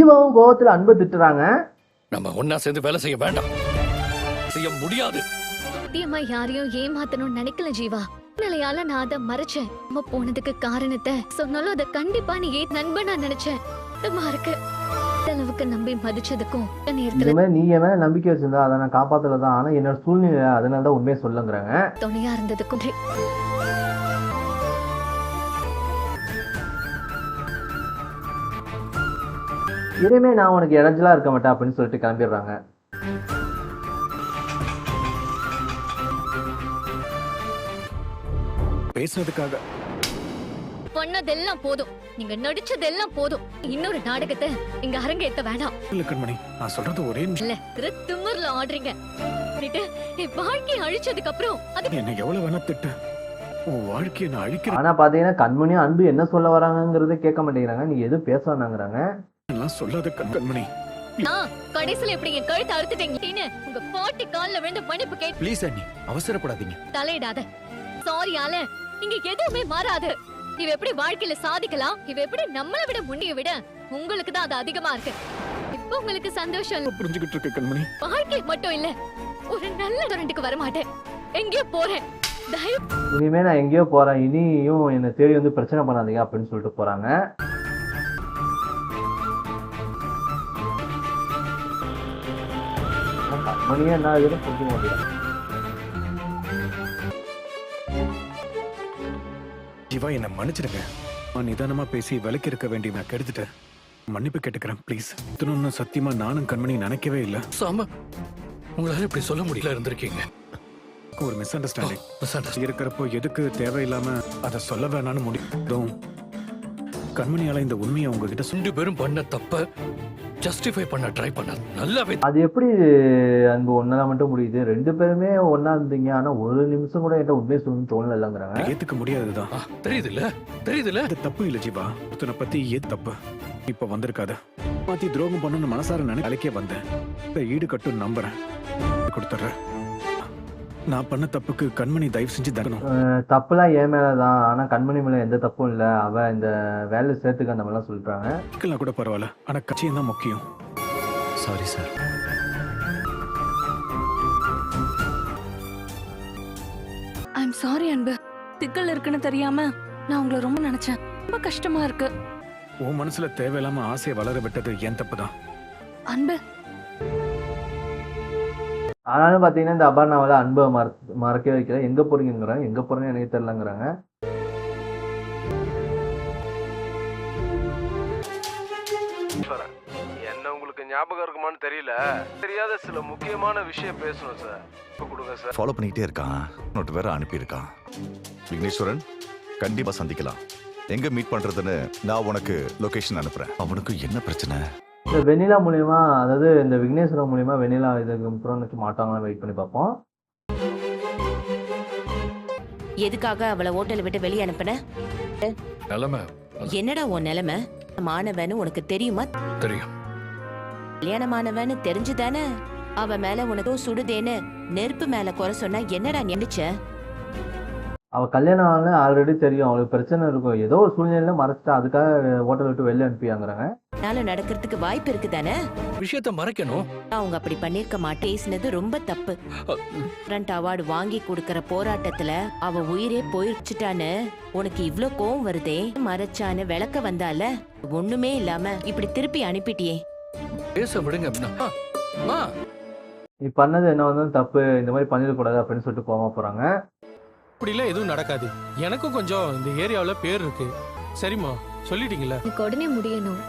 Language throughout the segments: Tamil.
ஜீவாவும் கோவத்துல அன்பை திட்டுறாங்க. நம்ம ஒன்னா சேர்ந்து வேலை செய்ய வேண்டாம், செய்ய முடியாது. சத்தியமா யாரையும் ஏமாத்தணும்னு நினைக்கல ஜீவா. நிலையால நான் அதை மறைச்சேன். அம்மா போனதுக்கு காரணத்தை சொன்னாலும் அதை கண்டிப்பா நீ நண்பனா நினைச்சேன். இருக்கு அளவுக்கு நம்பி மதிச்சதுக்கும் இந்த மாதிரி நீ என் மேல நம்பிக்கை வச்சிருந்தா அதை நான் காப்பாத்தலதான். ஆனா என்னோட சூழ்நிலை அதனாலதான் உண்மையை சொல்லுங்கிறாங்க. துணையா இருந்ததுக்கும் இனிமே நான் உனக்கு இடைஞ்சலா இருக்க மாட்டேன் அப்படின்னு சொல்லிட்டு கிளம்பிடுறாங்க. பேசுனதுக்காக பண்ணதெல்லாம் போதும், நீங்க நடிச்சதெல்லாம் போதும். இன்னொரு நாடகத்தை இங்க அரங்கேத்த வேண்டாம். இல்ல கண்மணி, நான் சொல்றது ஒரே இல்ல திமிர்ல ஆடுறீங்க. என் வாழ்க்கையை அழிச்சதுக்கு அப்புறம் என்ன எவ்வளவு வேணா திட்டு, உன் வாழ்க்கையை நான் அழிக்கிறேன். ஆனா பாத்தீங்கன்னா கண்மணியும் அன்பு என்ன சொல்ல வராங்கிறத கேட்க மாட்டேங்கிறாங்க. நீ எது பேச வேணாங்கிறாங்க. சொல்லாத கண்மணி. கடைசியில எப்படி என் கழுத்தை அறுத்துட்டீங்க? உங்க பாட்டி கால்ல விழுந்து மன்னிப்பு கேட்டு ப்ளீஸ் அண்ணி, அவசரப்படாதீங்க. தலையிடாத. சாரியால இங்க எதுவுமே மாறாது. இவ எப்படி வாழ்க்கையில சாதிக்கலாம், இவ எப்படி நம்மளை விட முன்னிய விட உங்களுக்கு தான் அது அதிகமா இருக்கு. இப்ப உங்களுக்கு சந்தோஷம் இல்ல, புரிஞ்சுக்கிட்டு இருக்க கண்மணி. வாழ்க்கை மட்டும் இல்ல, ஒரு நல்ல ரெண்டுக்கு வர மாட்டேன், எங்கேயோ போறேன். இனிமே நான் எங்கேயோ போறேன், இனியும் என்ன தேடி வந்து பிரச்சனை பண்ணாதீங்க அப்படின்னு சொல்லிட்டு போறாங்க. கண்மணியா என்ன ஆகுதுன்னு புரிஞ்சுக்க மாட்டேங்கிறாங்க. ஜீவா, என்ன மன்னிச்சிடுங்க. நான் நிதானமா பேசி விலக்கி இருக்க வேண்டிய நான் கெடுத்துட்டேன். மன்னிப்பு கேட்டுக்கிறேன் ப்ளீஸ். இத்தனை சத்தியமா நானும் கண்மணி நினைக்கவே இல்லை. சாம, உங்களால இப்படி சொல்ல முடியல இருந்திருக்கீங்க. ஒரு மிஸ் அண்டர்ஸ்டாண்டிங் இருக்கிறப்போ எதுக்கு தேவையில்லாம அதை சொல்ல வேணான்னு முடியும். கண்மணியால இந்த உண்மையை உங்ககிட்ட ரெண்டு பேரும் பண்ண தப்ப ஜஸ்டிஃபை பண்ண ட்ரை பண்ண நல்லாவே. அது எப்படி அன்பு ஒன்னால மட்டும் முடியுது? ரெண்டு பேருமே ஒன்னா இருந்தீங்க, ஆனா ஒரு நிமிஷம் கூட என்கிட்ட உண்மையை சொல்லணும்னு தோணலங்கிறாங்க. ஏத்துக்க முடியாதுதான். தெரியுதுல்ல அது தப்பு இல்ல ஜீவா. ஒருத்தனை பத்தி ஏது தப்பு இப்ப வந்திருக்காது. மாத்தி துரோகம் பண்ணணும்னு மனசார நினைக்கே வந்தேன். ஈடு கட்டும் நம்புறேன், கொடுத்துட்றேன். நான் பண்ண தப்புக்கு கண்மணி தயவு செஞ்சு தரணும். தப்புலாம் என் மேலதான், ஆனா கண்மணி மேல எந்த தப்பும் இல்ல. அவ இந்த வேலை சேர்த்துக்க அந்த மாதிரிலாம் சொல்றாங்க. கூட பரவாயில்ல, ஆனா கட்சியும் தான் முக்கியம். Sorry sir. ஐம் சாரி அன்பு. திக்கல் இருக்குன்னு தெரியாம நான் உங்களை ரொம்ப நினைச்சேன். ரொம்ப கஷ்டமா இருக்கு. உன் மனசுல தேவையில்லாம ஆசையை வளர விட்டது என் தப்புதான் அன்பு. ஆனாலும் பாத்தீங்கன்னா இந்த அபர்ணாவால அன்பை மறக்கவே வைக்கல. எங்க போறீங்கிறாங்க, எங்க போறேன்னு எனக்கு தெரியலங்கிறாங்க. என்ன உங்களுக்கு ஞாபகம் இருக்குமான்னு தெரியல, தெரியாத சில முக்கியமான விஷயம் பேசணும் சார். கொடுங்க சார். ஃபாலோ பண்ணிட்டே இருக்கான், நோட் வேற அனுப்பியிருக்கான். விக்னேஸ்வரன், கண்டிப்பா சந்திக்கலாம். எங்க மீட் பண்றதுன்னு நான் உனக்கு லொகேஷன் அனுப்புறேன். அவனுக்கு என்ன பிரச்சனை? இந்த வெண்ணிலா மூலியமா, அதாவது இந்த விக்னேஸ்வரன் மூலியமா வெண்ணிலா இதுக்கு அப்புறம் மாட்டாங்களா வெயிட் பண்ணி பார்ப்போம். எதுக்காக அவளை ஹோட்டலை விட்டு வெளியே அனுப்புன? நிலைமை என்னடா உன் நிலைமை? மாணவன்னு உனக்கு தெரியுமா? தெரியும். கல்யாணமானவன்னு தெரிஞ்சுதானே அவ மேல உனக்கு சுடுதேன்னு நெருப்பு மேல குறை சொன்னா என்னடா நினைச்ச? அவ கல்யாணம் ஆல்ரெடி தெரியும், அவளுக்கு பிரச்சனை இருக்கும். ஏதோ ஒரு சூழ்நிலையில மறைச்சிட்டா, அதுக்காக ஹோட்டல் விட்டு வெளியே அனுப்பியாங்கிறாங்க. நானும் நடக்கிறதுக்கு வாய்ப்பு இருக்குதானே? விஷயத்த மறைக்கணும். அவங்க அப்படி பண்ணிருக்க மாட்டேன். பேசினது ரொம்ப தப்பு. ஃப்ரண்ட் அவார்டு வாங்கி கொடுக்கற போராட்டத்துல அவ உயிரே போயிடுச்சுட்டான்னு உனக்கு இவ்ளோ கோவம் வருதே. மறைச்சான்னு விளக்க வந்தால ஒண்ணுமே இல்லாம இப்படி திருப்பி அனுப்பிட்டியே. பேச விடுங்க. நீ பண்ணது என்ன வந்தாலும் தப்பு, இந்த மாதிரி பண்ணிடக்கூடாது அப்படின்னு சொல்லிட்டு போகாம போறாங்க. அப்படிலாம் எதுவும் நடக்காது. எனக்கும் கொஞ்சம் இந்த ஏரியாவுல பேர் இருக்கு. சரிம்மா, சொல்லிட்டீங்களா? உடனே முடியணும்.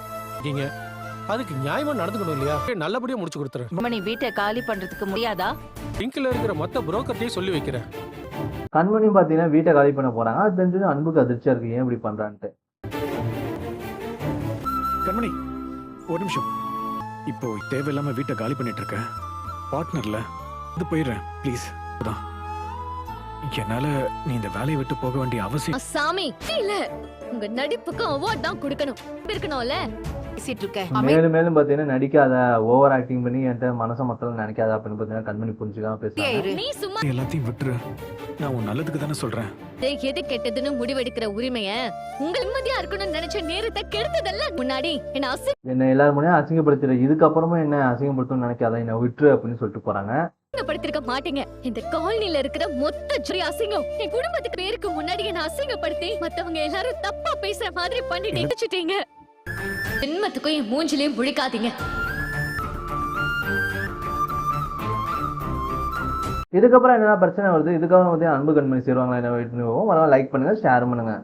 அதுக்கு நியாயமா நடந்துக்கணும் இல்லையா? நல்லபடியா முடிச்சு கொடுத்துறேன். நீ வீட்டை காலி பண்றதுக்கு முடியாதா? லிங்க்ல இருக்கிற மொத்த புரோக்கர்ட்டையும் சொல்லி வைக்கிறேன். கண்மணியும் பாத்தீங்கன்னா வீட்டை காலி பண்ண போறாங்க. அது தெரிஞ்சு அன்புக்கு அதிர்ச்சியா இருக்கு, ஏன் இப்படி பண்றான்ட்டு. கண்மணி, ஒரு நிமிஷம். இப்போ தேவையில்லாம வீட்டை காலி பண்ணிட்டு இருக்க. பார்ட்னர்ல இது போயிடுறேன் ப்ளீஸ். என்னால நீ இந்த வேலையை விட்டு போக வேண்டிய அவசியம். சாமி இல்ல, உங்க நடிப்புக்கு அவார்ட் தான் கொடுக்கணும் இருக்கணும்ல. பேசிட்டு இருக்க மேலும் மேலும் பாத்தீங்கன்னா நடிக்காத, ஓவர் ஆக்டிங் பண்ணி என்கிட்ட மனசை மக்கள் நினைக்காத அப்படின்னு பாத்தீங்கன்னா கண்மணி புரிஞ்சுக்காம பேசுறாங்க. நீ சும்மா எல்லாத்தையும் விட்டுரு. நான் உன் நல்லதுக்கு தானே சொல்றேன். எது கெட்டதுன்னு முடிவெடுக்கிற உரிமைய உங்க நிம்மதியா இருக்கணும்னு நினைச்ச நேரத்தை கெடுத்ததெல்லாம் முன்னாடி என்ன என்ன எல்லாரும் முன்னாடி அசிங்கப்படுத்துற, இதுக்கப்புறமா என்ன அசிங்கப்படுத்தணும்னு நினைக்காத, என்ன விட்டுரு அப்படின்னு சொல்லிட்டு போறாங்க. அசிங்கப்படுத்திருக்க மாட்டீங்க. இந்த காலனில இருக்கிற மொத்த ஜுரி அசிங்கம் என் குடும்பத்துக்கு பேருக்கு முன்னாடி என்ன அசிங்கப்படுத்தி மத்தவங்க எல்லாரும் தப்பா பேசுற மாதிரி பண்ணிட்டு வச்சுட்டீங்க. ஜென்மத்துக்கும் என் மூஞ்சிலையும் முழிக்காதீங்க. இதுக்கப்புறம் என்ன பிரச்சனை வருது, இதுக்கப்புறம் அன்பு கண்மணி சேருவாங்களா என்ன வெயிட் பண்ணுவோம். லைக் பண்ணுங்க, ஷேர் பண்ணுங்க.